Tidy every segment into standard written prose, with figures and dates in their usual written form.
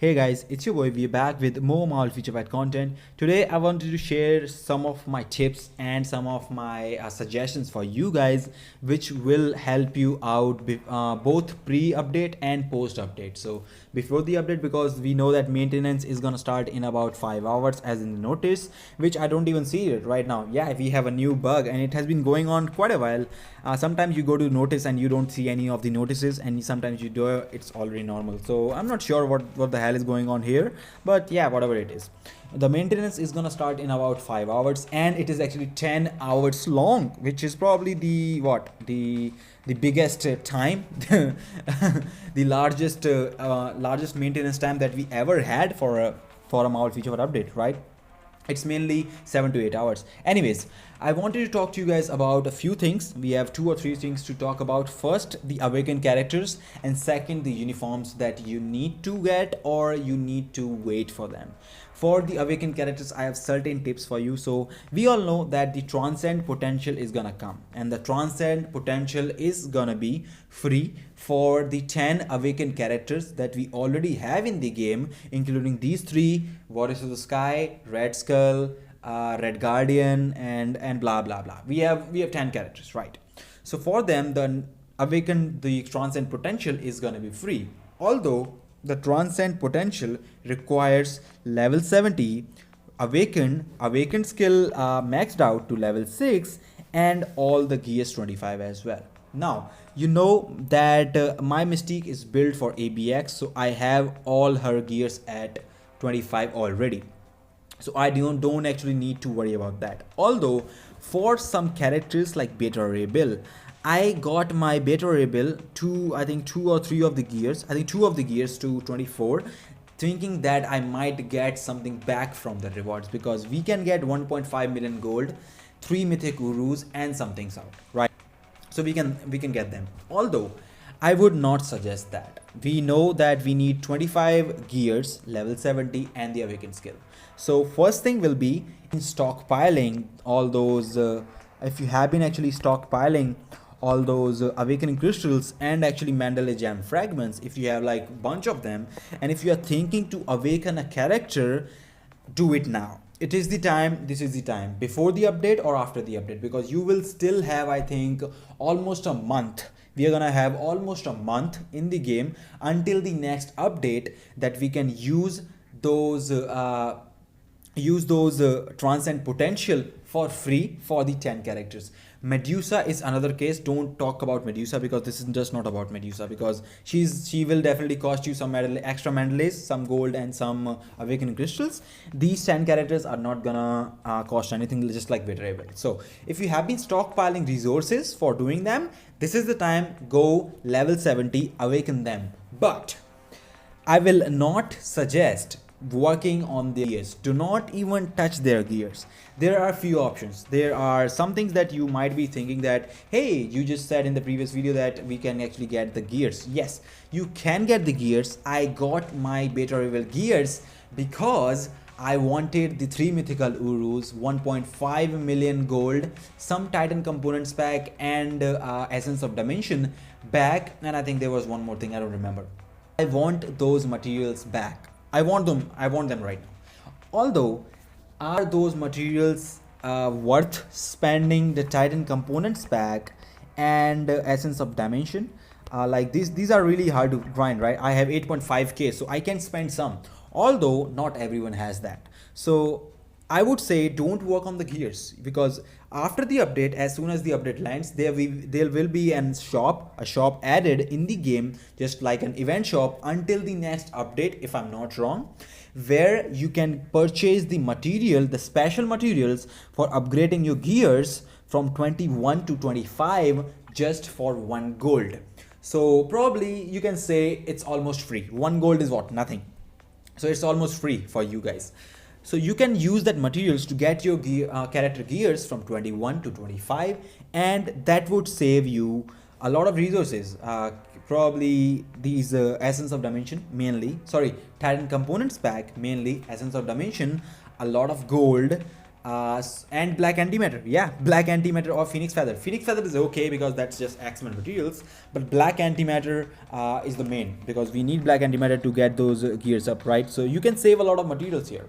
Hey guys, it's your boy. We're back with more Marvel Feature Pack content. Today I wanted to share some of my tips and some of my suggestions for you guys, which will help you out both pre-update and post-update. So before the update, because we know that maintenance is gonna start in about 5 hours as in the notice, which I don't even see it right now. Yeah, we have a new bug and it has been going on quite a while. Sometimes you go to notice and you don't see any of the notices, and sometimes you do, it's already normal. So I'm not sure what the hell is going on here, but yeah, whatever it is, the maintenance is gonna start in about 5 hours, and it is actually 10 hours long, which is probably the biggest time the largest maintenance time that we ever had for a Marvel feature update, right? It's mainly 7 to 8 hours. Anyways, I wanted to talk to you guys about a few things. We have 2 or 3 things to talk about. First, the awakened characters, and second, the uniforms that you need to get or you need to wait for them. For the awakened characters, I have certain tips for you. So we all know that the transcend potential is gonna come, and the transcend potential is gonna be free for the 10 awakened characters that we already have in the game, including these 3: Warriors of the Sky, Red Skull, Red Guardian, and blah blah blah. We have 10 characters, right? So for them, the transcend potential is gonna be free. Although the transcend potential requires level 70, awakened skill maxed out to level 6, and all the gears 25 as well. Now you know that my Mystique is built for ABX, so I have all her gears at 25 already, so I don't actually need to worry about that. Although for some characters like Beta Ray Bill, I got my Beta Ray Bill to, I think, 2 or 3 of the gears, I think 2 of the gears to 24, thinking that I might get something back from the rewards, because we can get 1.5 million gold, 3 mythic Urus, and some things out, right? So we can get them. Although I would not suggest that. We know that we need 25 gears, level 70, and the awakened skill. So first thing will be in stockpiling all those, if you have been actually stockpiling all those awakening crystals and actually Mandalay Gem fragments, if you have like bunch of them, and if you are thinking to awaken a character, do it now. It is the time. This is the time, before the update or after the update, because you will still have, I think, almost a month. We are gonna have almost a month in the game until the next update that we can use those transcend potential for free for the 10 characters. Medusa is another case. Don't talk about Medusa, because this is just not about Medusa, because she will definitely cost you some extra Mandalays, some gold, and some awakening crystals. These 10 characters are not gonna cost anything, just like Betrayal. So if you have been stockpiling resources for doing them, this is the time. Go level 70, awaken them. But I will not suggest working on their gears. Do not even touch their gears. There are a few options. There are some things that you might be thinking that, hey, you just said in the previous video that we can actually get the gears. Yes, you can get the gears. I got my Beta Reveal gears because I wanted the 3 mythical Urus, 1.5 million gold, some Titan components pack, and Essence of Dimension back, and I think there was one more thing, I don't remember. I want those materials back. I want them right now. Although, are those materials worth spending the Titan components pack and Essence of Dimension? Like these are really hard to grind, right? I have 8.5k, so I can spend some. Although not everyone has that. So I would say don't work on the gears, because after the update, as soon as the update lands, there will be a shop added in the game, just like an event shop, until the next update, if I'm not wrong, where you can purchase the material, the special materials for upgrading your gears from 21 to 25 just for 1 gold. So probably you can say it's almost free. 1 gold is what? Nothing. So it's almost free for you guys. So you can use that materials to get your character gears from 21 to 25, and that would save you a lot of resources. Probably these Essence of Dimension mainly, sorry, Titan components pack mainly, Essence of Dimension, a lot of gold, And black antimatter, yeah, black antimatter or phoenix feather. Phoenix feather is okay because that's just Xmen materials, but black antimatter is the main, because we need black antimatter to get those gears up, right? So you can save a lot of materials here,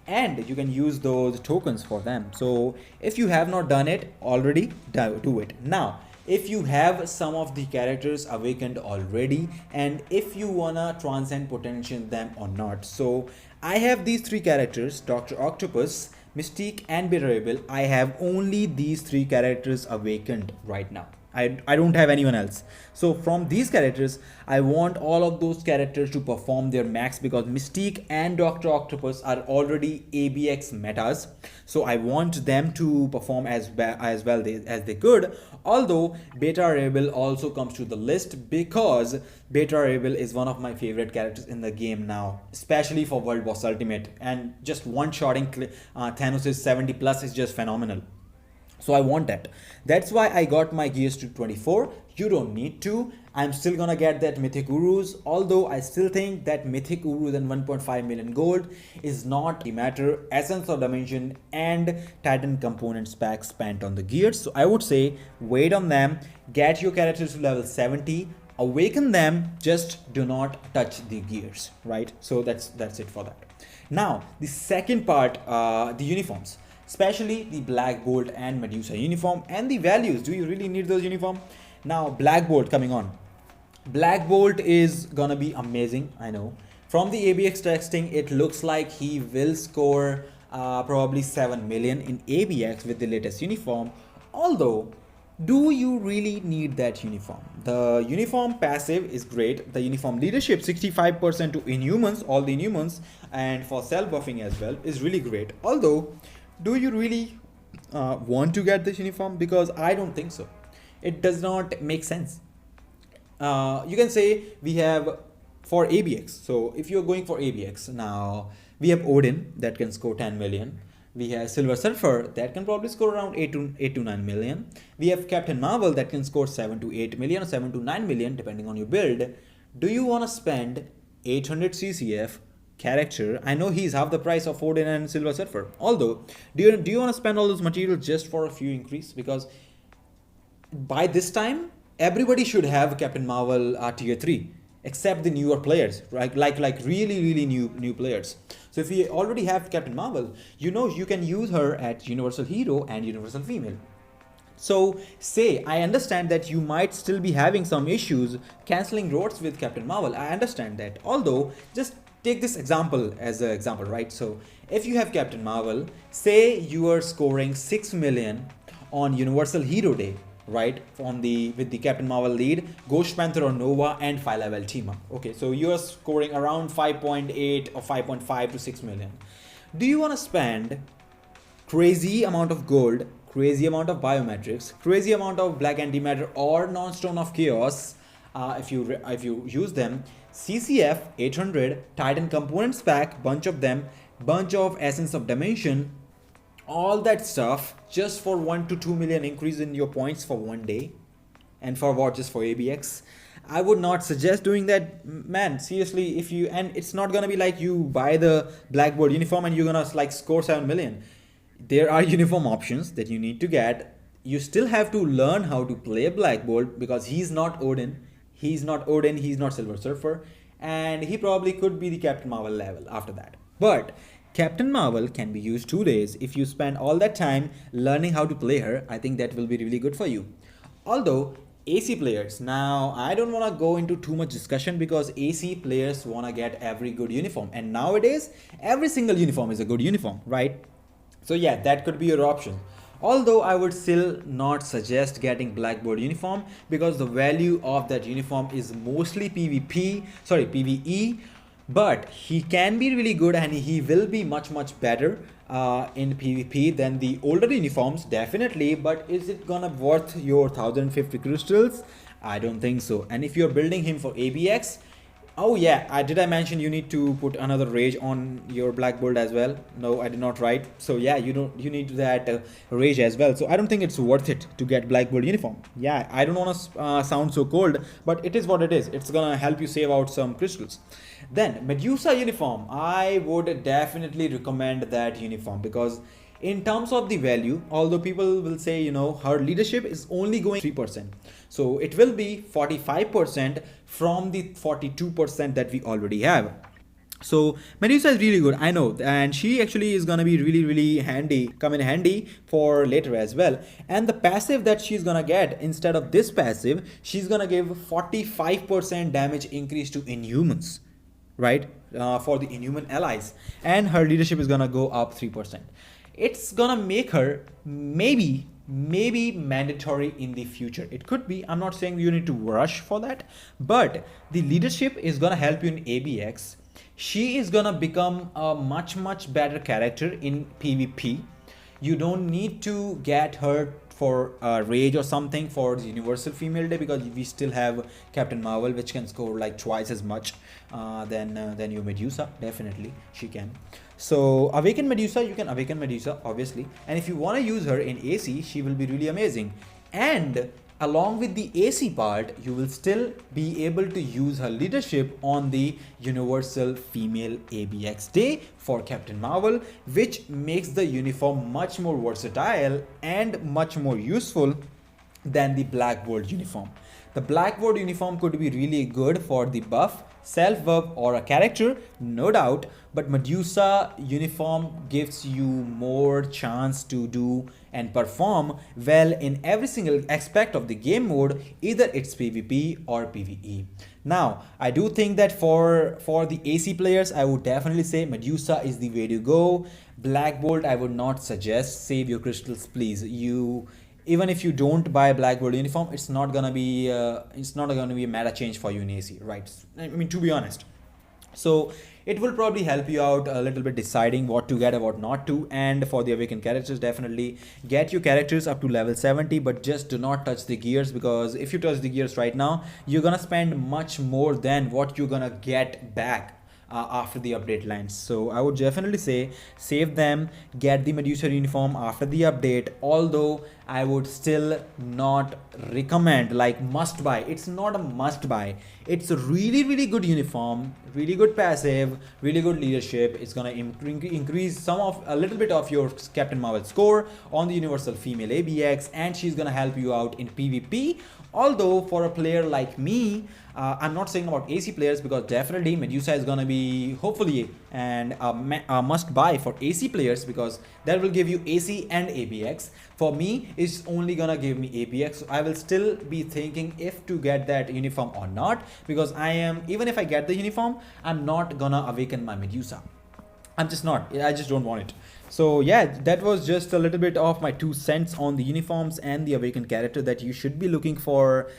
and you can use those tokens for them. So if you have not done it already, do it now. If you have some of the characters awakened already, and if you wanna transcend potential them or not. So I have these three characters: Dr. Octopus, Mystique, and Bearable. I have only these three characters awakened right now. I don't have anyone else. So from these characters, I want all of those characters to perform their max, because Mystique and Dr. Octopus are already ABX metas. So I want them to perform as well as they could. Although Beta Rebel also comes to the list, because Beta Rebel is one of my favorite characters in the game now, especially for World Boss Ultimate, and just one-shotting Thanos' 70 plus is just phenomenal. So I want that. That's why I got my gears to 24. You don't need to. I'm still gonna get that Mythic Urus, although I still think that Mythic Urus and 1.5 million gold is not the matter. Essence of Dimension and Titan Components pack spent on the gears. So I would say wait on them, get your characters to level 70, awaken them, just do not touch the gears, right? So that's it for that. Now, the second part, the uniforms. Especially the Black Bolt and Medusa uniform, and the values. Do you really need those uniform? Now, Black Bolt coming on. Black Bolt is gonna be amazing, I know. From the ABX testing, it looks like he will score probably 7 million in ABX with the latest uniform. Although, do you really need that uniform? The uniform passive is great. The uniform leadership 65% to Inhumans, all the Inhumans, and for self buffing as well is really great. Although, do you really want to get this uniform? Because I don't think so. It does not make sense. You can say we have for ABX. So if you're going for ABX, now we have Odin that can score 10 million. We have Silver Surfer that can probably score around 8 to 9 million. We have Captain Marvel that can score 7 to 8 million or 7 to 9 million depending on your build. Do you want to spend 800 CCF character? I know he's half the price of Odin and Silver Surfer. Although, do you want to spend all those materials just for a few increase? Because by this time, everybody should have Captain Marvel tier 3, except the newer players, right? Like really new players. So if you already have Captain Marvel, you know you can use her at Universal Hero and Universal Female. So say, I understand that you might still be having some issues cancelling roads with Captain Marvel. I understand that. Although, just take this example as an example, right? So if you have Captain Marvel, say you are scoring 6 million on Universal Hero Day, right? With the Captain Marvel lead, Ghost Panther or Nova, and 5-level team up. Okay, so you are scoring around 5.8 or 5.5 to 6 million. Do you want to spend crazy amount of gold, crazy amount of biometrics, crazy amount of black antimatter or non-stone of chaos if you use them? CCF 800, Titan Components pack, bunch of them, bunch of Essence of Dimension, all that stuff just for 1 to 2 million increase in your points for one day, and for what? Just for ABX? I would not suggest doing that, man. Seriously, and it's not gonna be like you buy the Black Bolt uniform and you're gonna like score 7 million. There are uniform options that you need to get. You still have to learn how to play Black Bolt, because he's not Odin. He's not Silver Surfer, and he probably could be the Captain Marvel level after that. But Captain Marvel can be used 2 days. If you spend all that time learning how to play her, I think that will be really good for you. Although AC players, now I don't want to go into too much discussion, because AC players want to get every good uniform, and nowadays every single uniform is a good uniform, right? So yeah, that could be your option. Although I would still not suggest getting Black Bolt uniform, because the value of that uniform is mostly PvE, but he can be really good and he will be much better in PvP than the older uniforms, definitely. But is it gonna worth your 1050 crystals? I don't think so. And if you're building him for ABX, oh yeah, did I mention you need to put another rage on your Black Bolt as well? No, I did not write. So yeah, you need that rage as well. So I don't think it's worth it to get Black Bolt uniform. Yeah, I don't want to sound so cold, but it is what it is. It's gonna help you save out some crystals. Then Medusa uniform, I would definitely recommend that uniform, because In terms of the value, although people will say, you know, her leadership is only going 3%. So it will be 45% from the 42% that we already have. So Medusa is really good, I know, and she actually is gonna be really handy, come in handy for later as well. And the passive that she's gonna get, instead of this passive, she's gonna give 45% damage increase to Inhumans, right? For the Inhuman allies, and her leadership is gonna go up 3%. It's gonna make her maybe mandatory in the future. It could be, I'm not saying you need to rush for that, but the leadership is gonna help you in ABX. She is gonna become a much better character in PvP. You don't need to get her for rage or something for the Universal Female Day, because we still have Captain Marvel, which can score like twice as much than your Medusa. Definitely she can. So awaken Medusa, you can awaken Medusa obviously, and if you want to use her in AC, she will be really amazing. And along with the AC part, you will still be able to use her leadership on the Universal Female ABX Day for Captain Marvel, which makes the uniform much more versatile and much more useful than the Black Bolt uniform. The Black Bolt uniform could be really good for the buff, self-buff, or a character, no doubt, but Medusa uniform gives you more chance to do and perform well in every single aspect of the game mode, either it's PvP or PvE. Now, I do think that for the AC players, I would definitely say Medusa is the way to go. Black Bolt, I would not suggest. Save your crystals, please. Even if you don't buy Black Bolt uniform, it's not gonna be a meta change for you in AC, right? I mean, to be honest. So it will probably help you out a little bit deciding what to get and what not to. And for the awakened characters, definitely get your characters up to level 70, but just do not touch the gears, because if you touch the gears right now, you're gonna spend much more than what you're gonna get back after the update lands. So I would definitely say save them, get the Medusa uniform after the update, although I would still not recommend like must buy. It's not a must buy. It's a really good uniform, really good passive, really good leadership. It's gonna increase a little bit of your Captain Marvel score on the Universal Female ABX, and she's gonna help you out in PvP. Although for a player like me, I'm not saying about AC players, because definitely Medusa is gonna be hopefully and a must buy for AC players, because that will give you AC and ABX. For me, it's only gonna give me ABX, so I will still be thinking if to get that uniform or not, because even if I get the uniform, I'm not gonna awaken my Medusa. I'm just not. I just don't want it. So yeah, that was just a little bit of my 2 cents on the uniforms and the awakened character that you should be looking for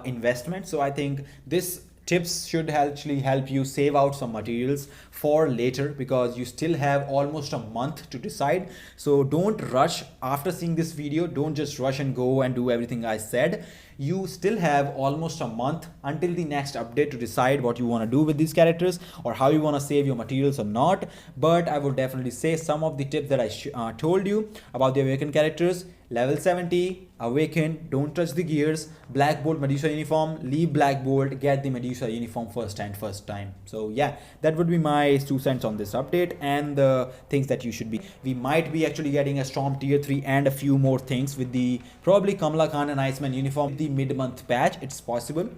investment. So I think this tips should actually help you save out some materials for later, because you still have almost a month to decide. So don't rush after seeing this video. Don't just rush and go and do everything I said. You still have almost a month until the next update to decide what you want to do with these characters, or how you want to save your materials or not. But I would definitely say some of the tips that I told you about the awakened characters: level 70, awaken, don't touch the gears, Black Bolt Medusa uniform, leave Black Bolt, get the Medusa uniform first time. So yeah, that would be my 2 cents on this update and the things that you should be. We might be actually getting a Storm tier 3 and a few more things with the probably Kamala Khan and Iceman uniform, the mid-month patch. It's possible.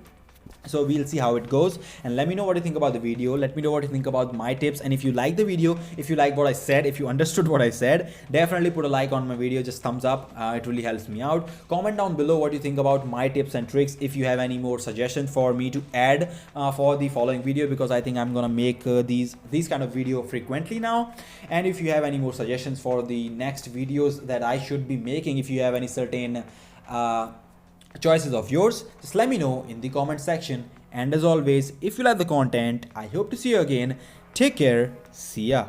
So we'll see how it goes, and let me know what you think about the video. Let me know what you think about my tips, and if you like the video, if you like what I said, if you understood what I said, definitely put a like on my video, just thumbs up. It really helps me out. Comment down below what you think about my tips and tricks. If you have any more suggestions for me to add for the following video, because I think I'm gonna make these kind of video frequently now. And if you have any more suggestions for the next videos that I should be making, if you have any certain choices of yours, just let me know in the comment section. And as always, if you like the content, I hope to see you again. Take care. See ya.